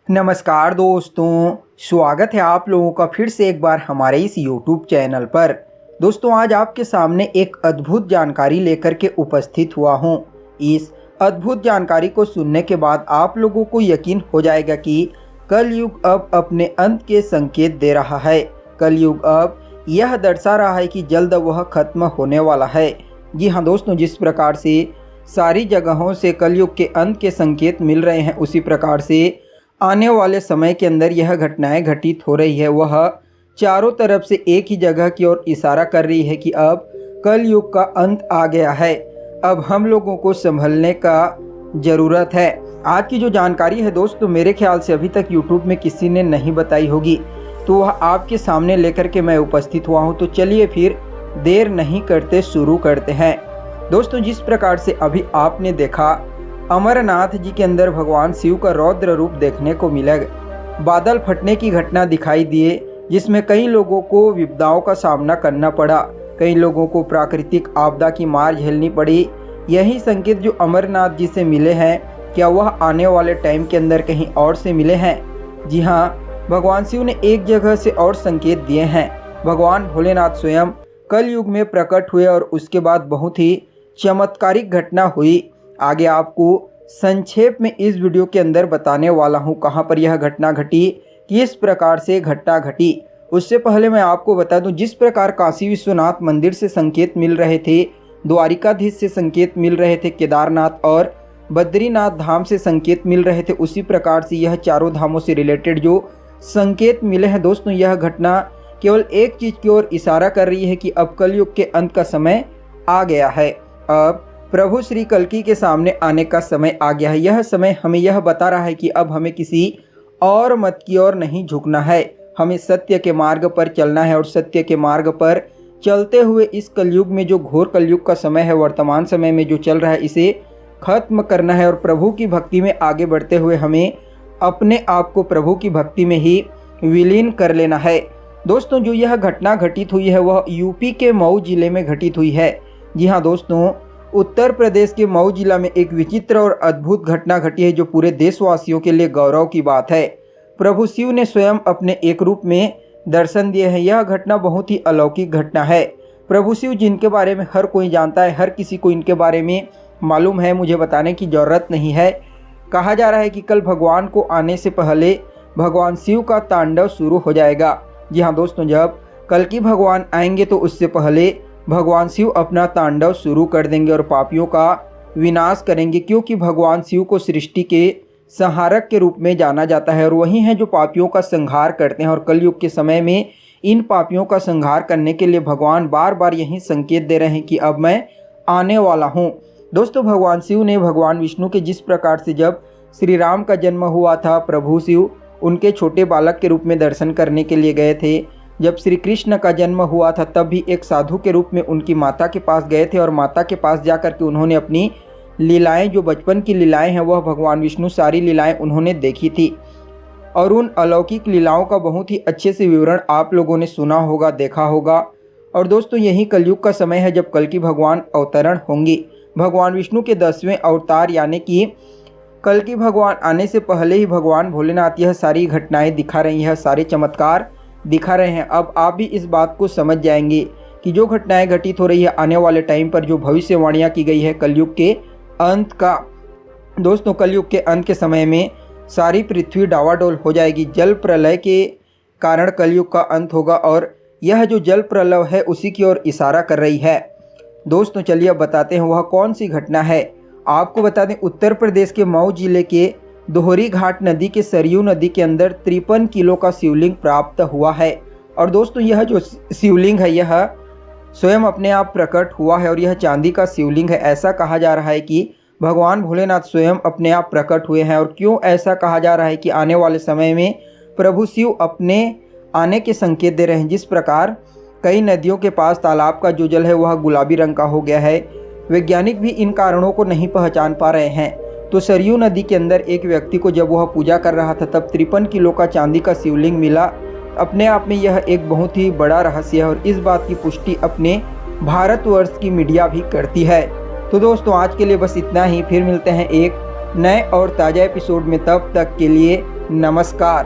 नमस्कार दोस्तों, स्वागत है आप लोगों का फिर से एक बार हमारे इस YouTube चैनल पर। दोस्तों, आज आपके सामने एक अद्भुत जानकारी लेकर के उपस्थित हुआ हूँ। इस अद्भुत जानकारी को सुनने के बाद आप लोगों को यकीन हो जाएगा कि कलयुग अब अपने अंत के संकेत दे रहा है। कलयुग अब यह दर्शा रहा है कि जल्द वह खत्म होने वाला है। जी हाँ दोस्तों, जिस प्रकार से सारी जगहों से कलयुग के अंत के संकेत मिल रहे हैं, उसी प्रकार से आने वाले समय के अंदर यह घटनाएं घटित हो रही है। वह चारों तरफ से एक ही जगह की ओर इशारा कर रही है कि अब कलयुग का अंत आ गया है। अब हम लोगों को संभलने का ज़रूरत है। आज की जो जानकारी है दोस्तों, मेरे ख्याल से अभी तक YouTube में किसी ने नहीं बताई होगी, तो वह आपके सामने लेकर के मैं उपस्थित हुआ हूँ। तो चलिए फिर देर नहीं करते शुरू करते हैं। दोस्तों, जिस प्रकार से अभी आपने देखा अमरनाथ जी के अंदर भगवान शिव का रौद्र रूप देखने को मिला, बादल फटने की घटना दिखाई दिए, जिसमें कई लोगों को विपदाओं का सामना करना पड़ा, कई लोगों को प्राकृतिक आपदा की मार झेलनी पड़ी। यही संकेत जो अमरनाथ जी से मिले हैं, क्या वह आने वाले टाइम के अंदर कहीं और से मिले हैं? जी हाँ, भगवान शिव ने एक जगह से और संकेत दिए हैं। भगवान भोलेनाथ स्वयं कलयुग में प्रकट हुए और उसके बाद बहुत ही चमत्कारिक घटना हुई। आगे आपको संक्षेप में इस वीडियो के अंदर बताने वाला हूँ कहाँ पर यह घटना घटी, किस प्रकार से घटना घटी। उससे पहले मैं आपको बता दूं, जिस प्रकार काशी विश्वनाथ मंदिर से संकेत मिल रहे थे, द्वारिकाधीश से संकेत मिल रहे थे, केदारनाथ और बद्रीनाथ धाम से संकेत मिल रहे थे, उसी प्रकार से यह चारों धामों से रिलेटेड जो संकेत मिले हैं दोस्तों, यह घटना केवल एक चीज़ की ओर इशारा कर रही है कि अब कलयुग के अंत का समय आ गया है। अब प्रभु श्री कल्कि के सामने आने का समय आ गया है। यह समय हमें यह बता रहा है कि अब हमें किसी और मत की ओर नहीं झुकना है, हमें सत्य के मार्ग पर चलना है। और सत्य के मार्ग पर चलते हुए इस कलयुग में, जो घोर कलयुग का समय है, वर्तमान समय में जो चल रहा है, इसे खत्म करना है और प्रभु की भक्ति में आगे बढ़ते हुए हमें अपने आप को प्रभु की भक्ति में ही विलीन कर लेना है। दोस्तों, जो यह घटना घटित हुई है वह यूपी के मऊ जिले में घटित हुई है। जी हाँ दोस्तों, उत्तर प्रदेश के मऊ जिला में एक विचित्र और अद्भुत घटना घटी है, जो पूरे देशवासियों के लिए गौरव की बात है। प्रभु शिव ने स्वयं अपने एक रूप में दर्शन दिए हैं। यह घटना बहुत ही अलौकिक घटना है। प्रभु शिव जिनके बारे में हर कोई जानता है, हर किसी को इनके बारे में मालूम है, मुझे बताने की ज़रूरत नहीं है। कहा जा रहा है कि कल भगवान को आने से पहले भगवान शिव का तांडव शुरू हो जाएगा। जी हाँ दोस्तों, जब कल की भगवान आएंगे तो उससे पहले भगवान शिव अपना तांडव शुरू कर देंगे और पापियों का विनाश करेंगे, क्योंकि भगवान शिव को सृष्टि के संहारक के रूप में जाना जाता है और वही हैं जो पापियों का संहार करते हैं। और कलयुग के समय में इन पापियों का संहार करने के लिए भगवान बार बार यही संकेत दे रहे हैं कि अब मैं आने वाला हूँ। दोस्तों, भगवान शिव ने भगवान विष्णु के जिस प्रकार से जब श्री राम का जन्म हुआ था, प्रभु शिव उनके छोटे बालक के रूप में दर्शन करने के लिए गए थे। जब श्री कृष्ण का जन्म हुआ था, तब भी एक साधु के रूप में उनकी माता के पास गए थे और माता के पास जाकर के उन्होंने अपनी लीलाएं, जो बचपन की लीलाएं हैं, वह भगवान विष्णु सारी लीलाएं उन्होंने देखी थी। और उन अलौकिक लीलाओं का बहुत ही अच्छे से विवरण आप लोगों ने सुना होगा, देखा होगा। और दोस्तों, यही कलयुग का समय है जब कल की भगवान अवतरण होंगी। भगवान विष्णु के 10वें अवतार यानी कि कल की भगवान आने से पहले ही भगवान भोलेनाथ यह सारी घटनाएँ दिखा रही हैं, सारे चमत्कार दिखा रहे हैं। अब आप भी इस बात को समझ जाएंगे कि जो घटनाएं घटित हो रही है आने वाले टाइम पर, जो भविष्यवाणियां की गई है कलयुग के अंत का। दोस्तों, कलयुग के अंत के समय में सारी पृथ्वी डावाडोल हो जाएगी। जल प्रलय के कारण कलयुग का अंत होगा और यह जो जल प्रलय है उसी की ओर इशारा कर रही है। दोस्तों, चलिए अब बताते हैं वह कौन सी घटना है। आपको बता दें, उत्तर प्रदेश के मऊ जिले के दोहरी घाट नदी के सरयू नदी के अंदर 53 किलो का शिवलिंग प्राप्त हुआ है। और दोस्तों, यह जो शिवलिंग है यह स्वयं अपने आप प्रकट हुआ है और यह चांदी का शिवलिंग है। ऐसा कहा जा रहा है कि भगवान भोलेनाथ स्वयं अपने आप प्रकट हुए हैं। और क्यों ऐसा कहा जा रहा है कि आने वाले समय में प्रभु शिव अपने आने के संकेत दे रहे हैं। जिस प्रकार कई नदियों के पास तालाब का जो जल है वह गुलाबी रंग का हो गया है, वैज्ञानिक भी इन कारणों को नहीं पहचान पा रहे हैं। तो सरयू नदी के अंदर एक व्यक्ति को जब वह पूजा कर रहा था, तब 53 किलो का चांदी का शिवलिंग मिला। अपने आप में यह एक बहुत ही बड़ा रहस्य है और इस बात की पुष्टि अपने भारतवर्ष की मीडिया भी करती है। तो दोस्तों, आज के लिए बस इतना ही। फिर मिलते हैं एक नए और ताज़ा एपिसोड में, तब तक के लिए नमस्कार।